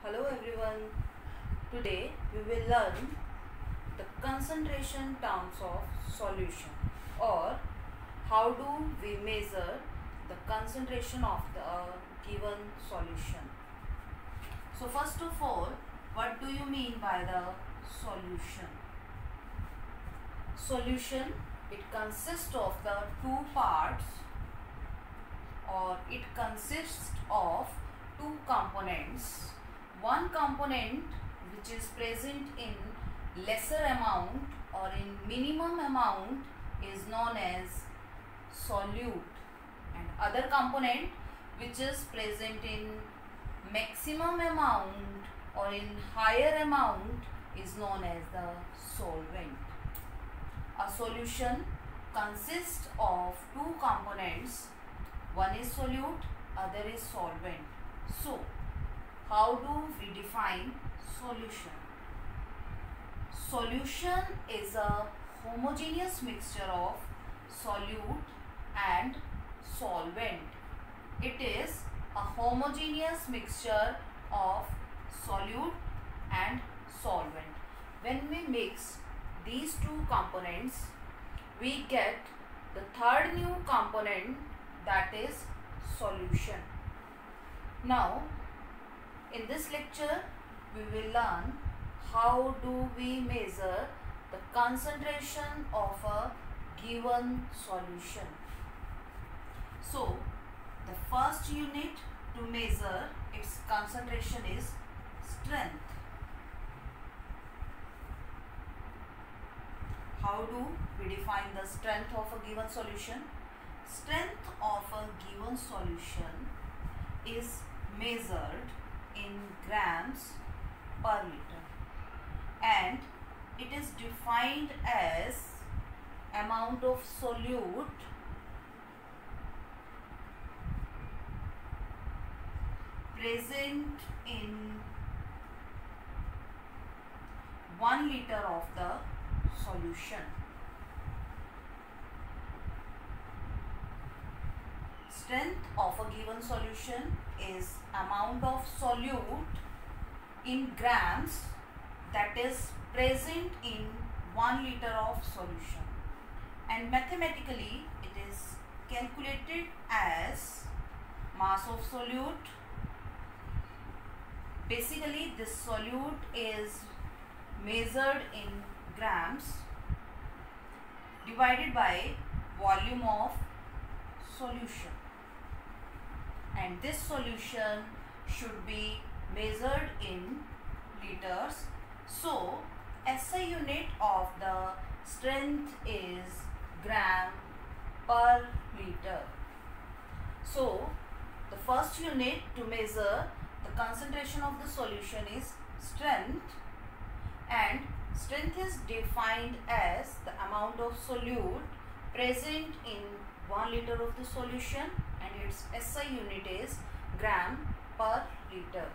Hello everyone. Today we will learn the concentration terms of solution, or how do we measure the concentration of the given solution. So first of all, what do you mean by the solution? Solution, it consists of the two parts, or it consists of two components. One component which is present in lesser amount or in minimum amount is known as solute, and other component which is present in maximum amount or in higher amount is known as the solvent. A solution consists of two components. One is solute, other is solvent. So how do we define solution? Solution is a homogeneous mixture of solute and solvent. It is a homogeneous mixture of solute and solvent. When we mix these two components, we get the third new component, that is solution. Now, in this lecture, we will learn how do we measure the concentration of a given solution. So, the first unit to measure its concentration is strength. How do we define the strength of a given solution? Strength of a given solution is measured in grams per liter, and it is defined as amount of solute present in 1 liter of the solution. Strength of a given solution is amount of solute in grams that is present in 1 liter of solution, and mathematically it is calculated as mass of solute. Basically, this solute is measured in grams divided by volume of solution, and this solution should be measured in liters. So SI unit of the strength is gram per liter. So the first unit to measure the concentration of the solution is strength, and strength is defined as the amount of solute present in 1 liter of the solution, and its SI unit is gram per liter.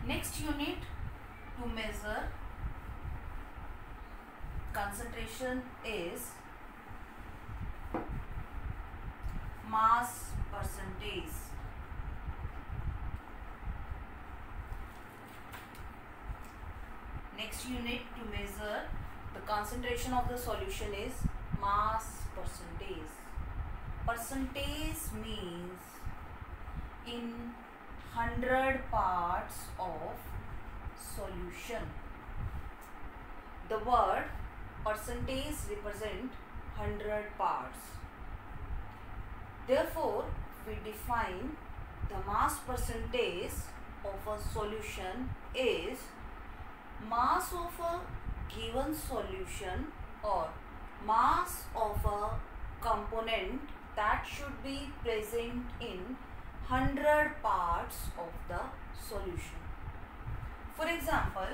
Next unit to measure concentration is mass percentage. Next unit to measure the concentration of the solution is mass percentage. Percentage means in 100 parts of solution. The word percentage represent 100 parts. Therefore, we define the mass percentage of a solution is mass of a given solution, or mass of a component that should be present in 100 parts of the solution. For example,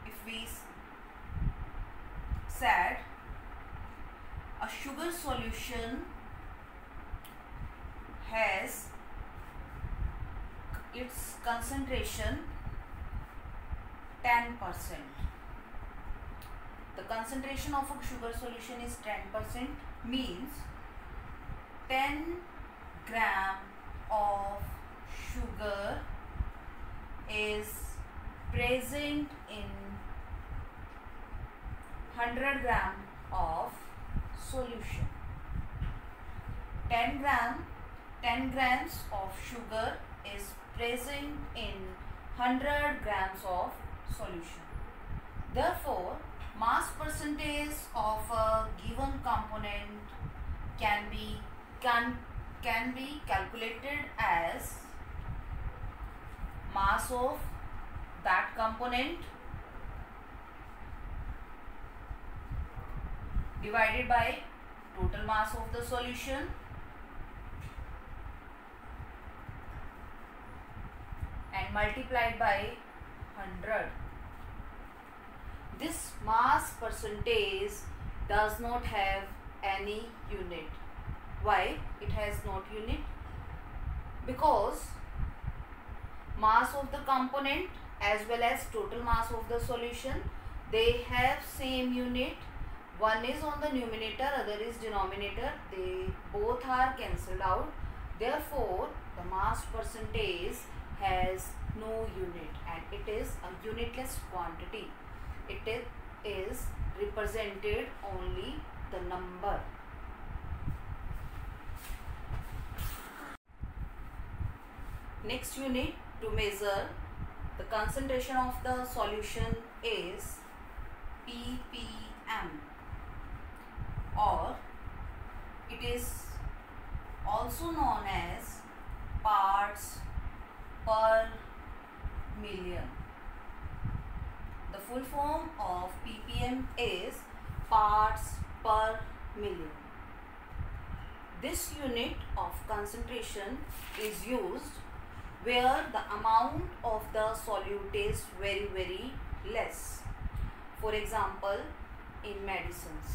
if we said a sugar solution has its concentration 10%. The concentration of a sugar solution is 10%, means 10 gram of sugar is present in 100 gram of solution. 10 grams of sugar is present in 100 grams of solution. Therefore, mass percentage of a given component can be calculated as mass of that component divided by total mass of the solution and multiplied by 100. This mass percentage does not have any unit. Why it has not unit? Because mass of the component as well as total mass of the solution, they have same unit. One is on the numerator, other is denominator. They both are cancelled out. Therefore, the mass percentage has no unit and it is a unitless quantity. It is represented only the number. Next unit to measure the concentration of the solution is ppm, or it is also known as parts per million. The full form of ppm is parts per million. This unit of concentration is used where the amount of the solute is very less. For example, in medicines.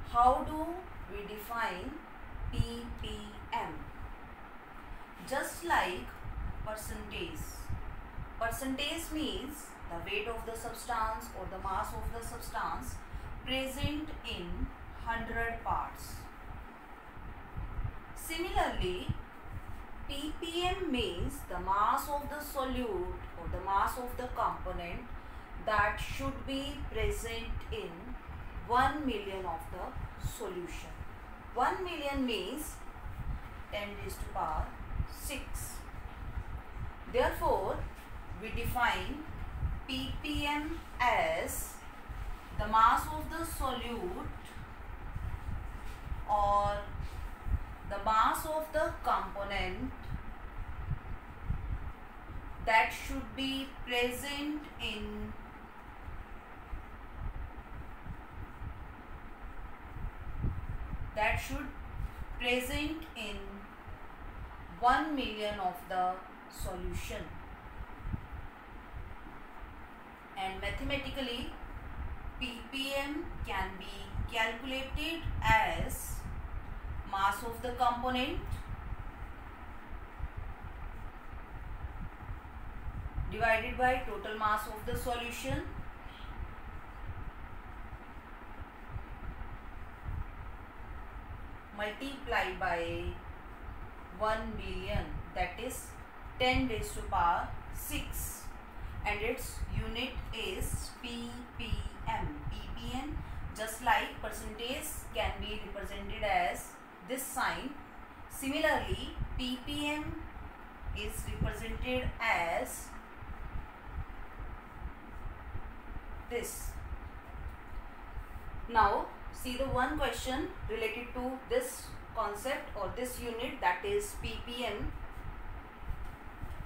How do we define ppm? Just like percentage. Percentage means the weight of the substance or the mass of the substance present in 100 parts. Similarly, ppm means the mass of the solute or the mass of the component that should be present in 1 million of the solution. 1 million means 10 raised to power 6. Therefore, we define ppm as the mass of the solute or the mass of the component that should be present in 1 million of the solution. And mathematically, ppm can be calculated as mass of the component divided by total mass of the solution multiplied by 1 billion, that is 10 raised to power 6, and its unit is ppm. ppm, just like percentage, can be represented as this sign. Similarly, ppm is represented as this. Now see the one question related to this concept or this unit, that is ppm,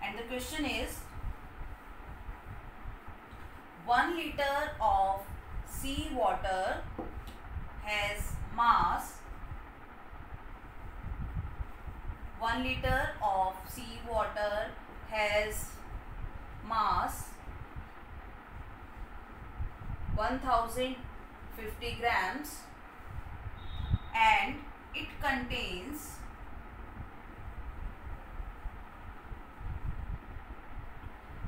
and the question is 1 liter of sea water has mass 1 liter of sea water has mass 1050 grams and it contains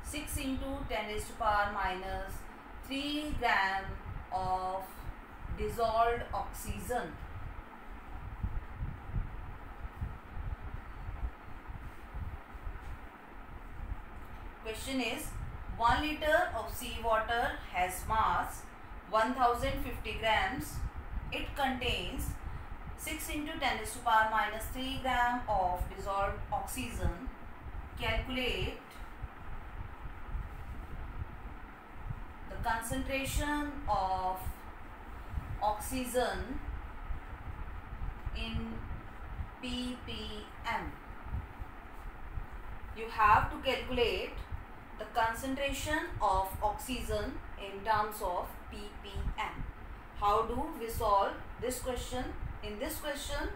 6 into 10 raised to power minus 3 gram of dissolved oxygen. question is 1 liter of seawater has mass 1050 grams. It contains 6 into 10 raised to power minus 3 gram of dissolved oxygen. Calculate the concentration of oxygen in ppm. You have to calculate the concentration of oxygen in terms of ppm. How do we solve this question? In this question,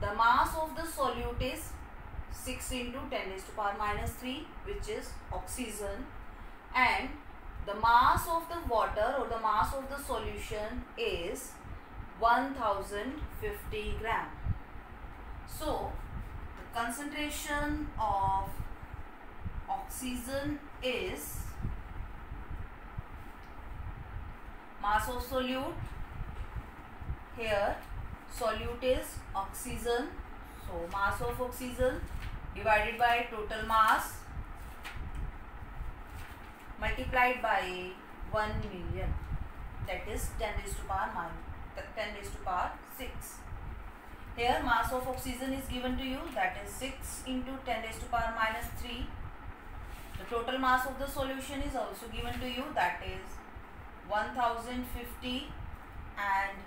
the mass of the solute is 6 into 10 raised to power minus 3, which is oxygen, and the mass of the water or the mass of the solution is 1050 gram. So the concentration of oxygen is mass of solute. Here solute is oxygen, so mass of oxygen divided by total mass multiplied by 1 million, that is 10 raised to power 6. Here mass of oxygen is given to you, that is 6 into 10 raised to power minus 3. The total mass of the solution is also given to you, that is 1050, and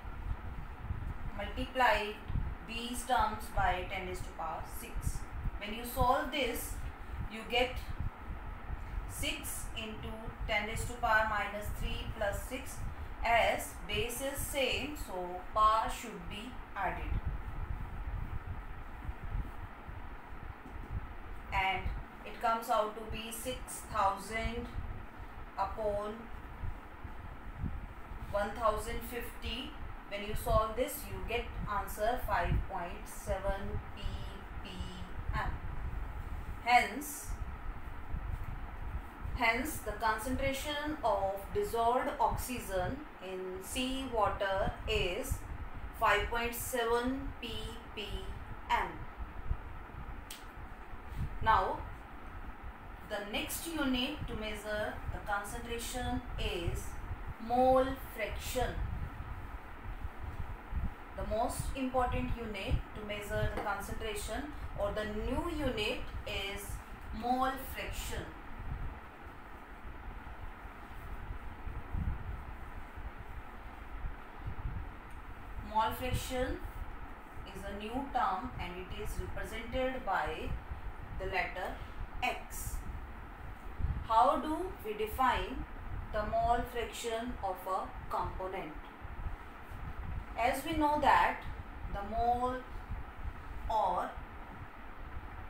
multiply these terms by 10 raised to power 6. When you solve this, you get 6 into 10 raised to power minus 3 plus 6, as base is same, so power should be added, and it comes out to be 6000 upon 1050. When you solve this, you get answer 5.7 ppm. Hence, the concentration of dissolved oxygen in seawater is 5.7 ppm. Now, the next unit to measure the concentration is mole fraction. The most important unit to measure the concentration, or the new unit, is mole fraction. Mole fraction is a new term and it is represented by the letter X. How do we define the mole fraction of a component? As we know that the mole or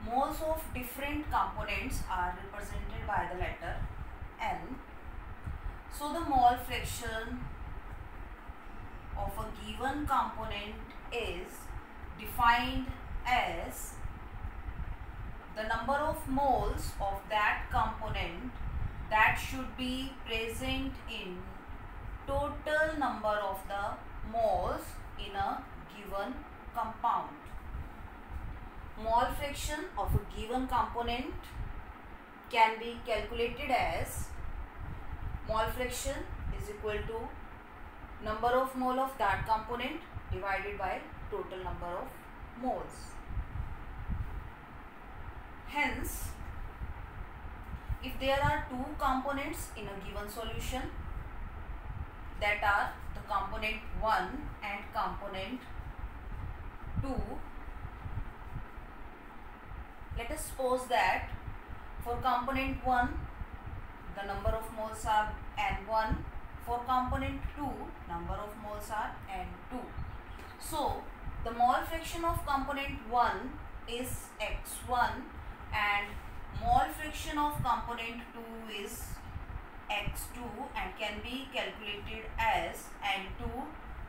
moles of different components are represented by the letter N. So the mole fraction of a given component is defined as the number of moles of that component that should be present in total number of the moles in a given compound. Mole fraction of a given component can be calculated as mole fraction is equal to number of mole of that component divided by total number of moles. Hence, if there are two components in a given solution, that are the component 1 and component 2, let us suppose that for component 1 the number of moles are N1, for component 2 number of moles are N2. So the mole fraction of component 1 is X1 and mole fraction of component 2 is X2 and can be calculated as N2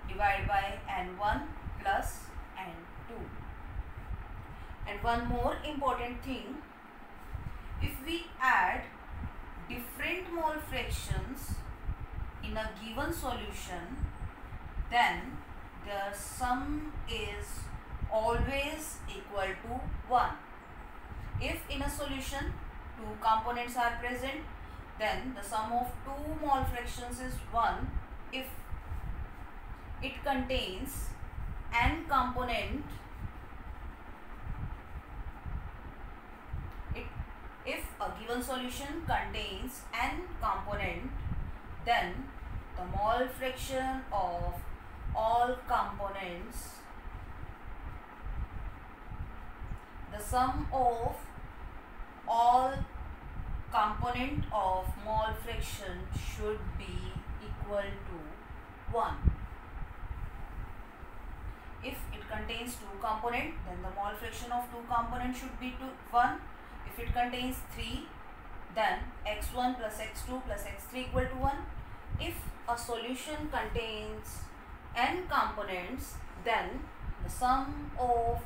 divided by N1 plus N2. And one more important thing, if we add different mole fractions in a given solution, then the sum is always equal to 1. If in a solution two components are present, then the sum of two mole fractions is 1 if it contains n component. If a given solution contains n component, then the mole fraction of all components, the sum of all component of mole fraction should be equal to 1. If it contains two components, then the mole fraction of two components should be 1. If it contains 3, then x1 plus x2 plus x3 equal to 1. If a solution contains n components, then the sum of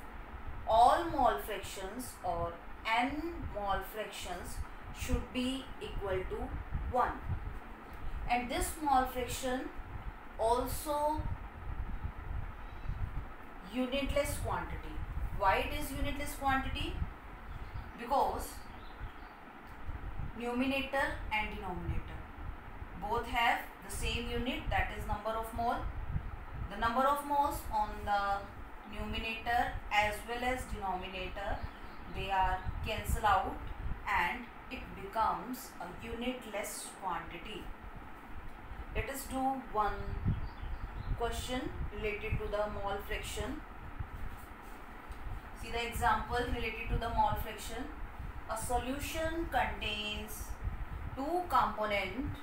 all mole fractions or n mole fractions should be equal to 1. And this mole fraction also unitless quantity. Why it is unitless quantity? Because numerator and denominator both have the same unit, that is number of mole. The number of moles on the numerator as well as denominator, they are cancel out and it becomes a unitless quantity. Let us do one question related to the mole fraction. See the example related to the mole fraction. A solution contains two components.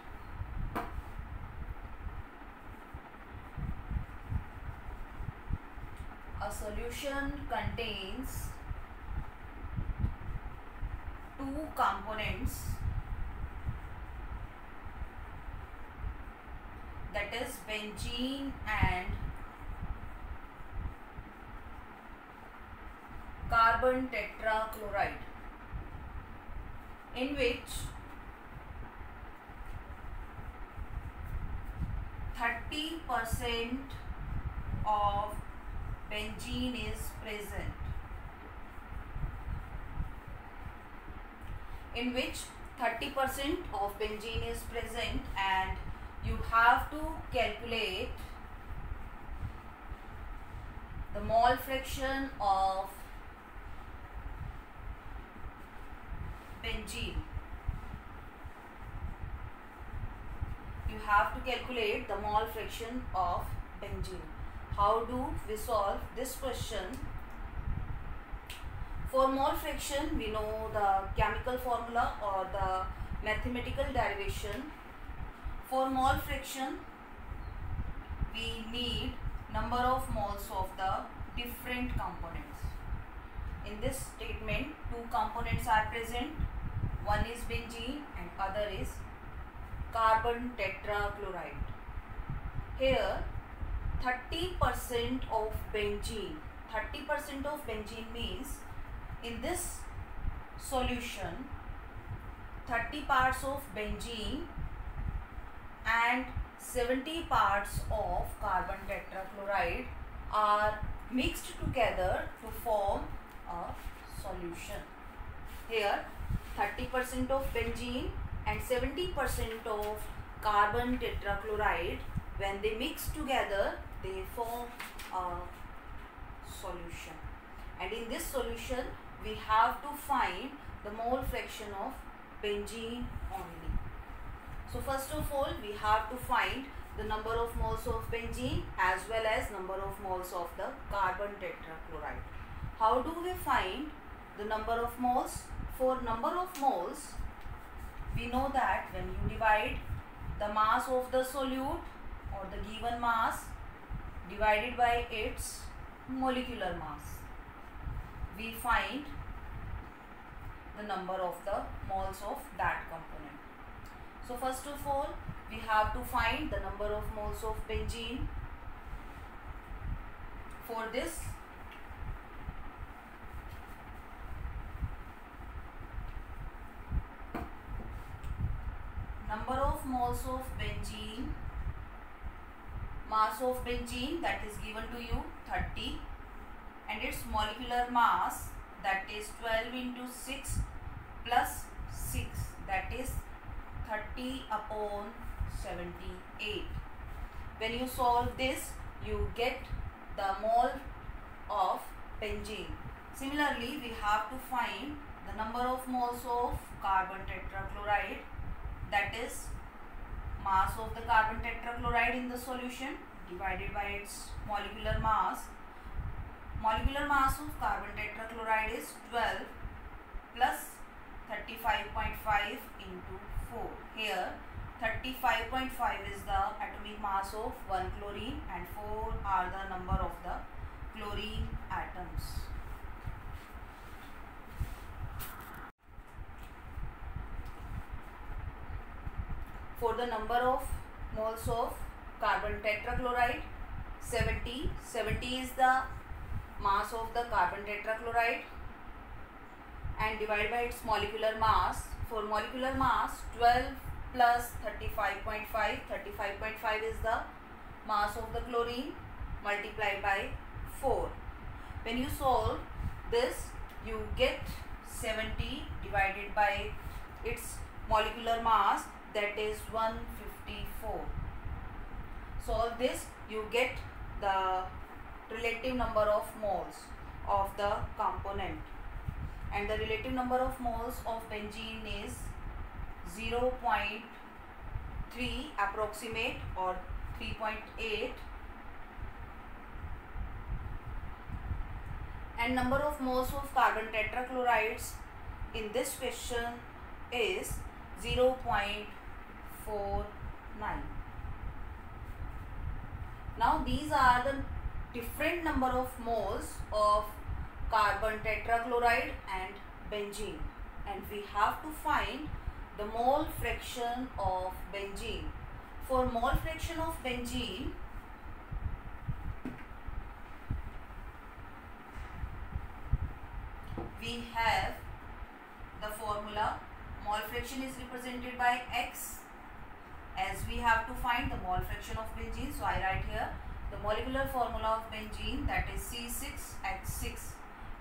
A solution contains two components, that is benzene and carbon tetrachloride, in which 30% of benzene is present, in which 30% of benzene is present, and you have to calculate the mole fraction of benzene. You have to calculate the mole fraction of benzene. How do we solve this question? For mole fraction, we know the chemical formula or the mathematical derivation. For mole fraction, we need number of moles of the different components. In this statement, two components are present. One is benzene and other is carbon tetrachloride. Here 30% of benzene. 30% of benzene means in this solution 30 parts of benzene and 70 parts of carbon tetrachloride are mixed together to form a solution. Here 30% of benzene and 70% of carbon tetrachloride, when they mix together, they form a solution. And in this solution, we have to find the mole fraction of benzene only. So first of all, we have to find the number of moles of benzene as well as number of moles of the carbon tetrachloride. How do we find the number of moles? For number of moles, we know that when you divide the mass of the solute or the given mass divided by its molecular mass, we find the number of the moles of that component. So first of all, we have to find the number of moles of benzene. For this, number of moles of benzene, mass of benzene, that is given to you 30, and its molecular mass, that is 12 into 6 plus 6, that is 30 upon 78. When you solve this, you get the mole of benzene. Similarly, we have to find the number of moles of carbon tetrachloride, that is mass of the carbon tetrachloride in the solution divided by its molecular mass. Molecular mass of carbon tetrachloride is 12 plus 35.5 into 4. Here 35.5 is the atomic mass of 1 chlorine and 4 are the number of the chlorine atoms. For the number of moles of carbon tetrachloride, 70 is the mass of the carbon tetrachloride and divided by its molecular mass. For molecular mass, 12 plus 35.5, 35.5 is the mass of the chlorine multiplied by 4. When you solve this, you get 70 divided by its molecular mass, that is 154. Solve this, you get the relative number of moles of the component, and the relative number of moles of benzene is 0.3 approximate or 3.8, and number of moles of carbon tetrachlorides in this question is 0.49. Now these are the different number of moles of carbon tetrachloride and benzene, and we have to find the mole fraction of benzene. For mole fraction of benzene, we have the formula. Mole fraction is represented by X, as we have to find the mole fraction of benzene. So I write here the molecular formula of benzene, that is C6H6,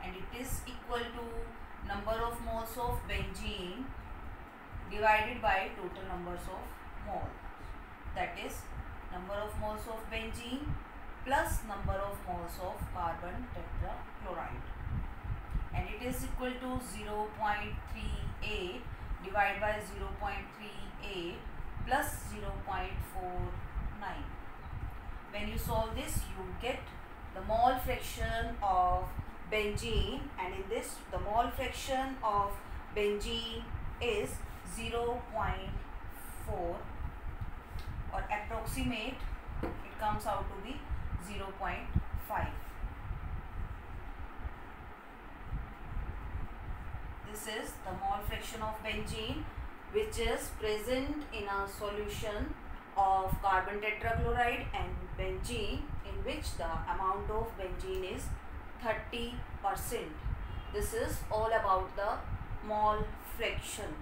and it is equal to number of moles of benzene divided by total numbers of moles, that is number of moles of benzene plus number of moles of carbon tetrachloride, and it is equal to 0.38 divided by 0.38 plus 0.49. When you solve this, you get the mole fraction of benzene, and in this the mole fraction of benzene is 0.4, or approximate it comes out to be 0.5. This is the mole fraction of benzene, which is present in a solution of carbon tetrachloride and benzene, in which the amount of benzene is 30%. This is all about the mole fraction.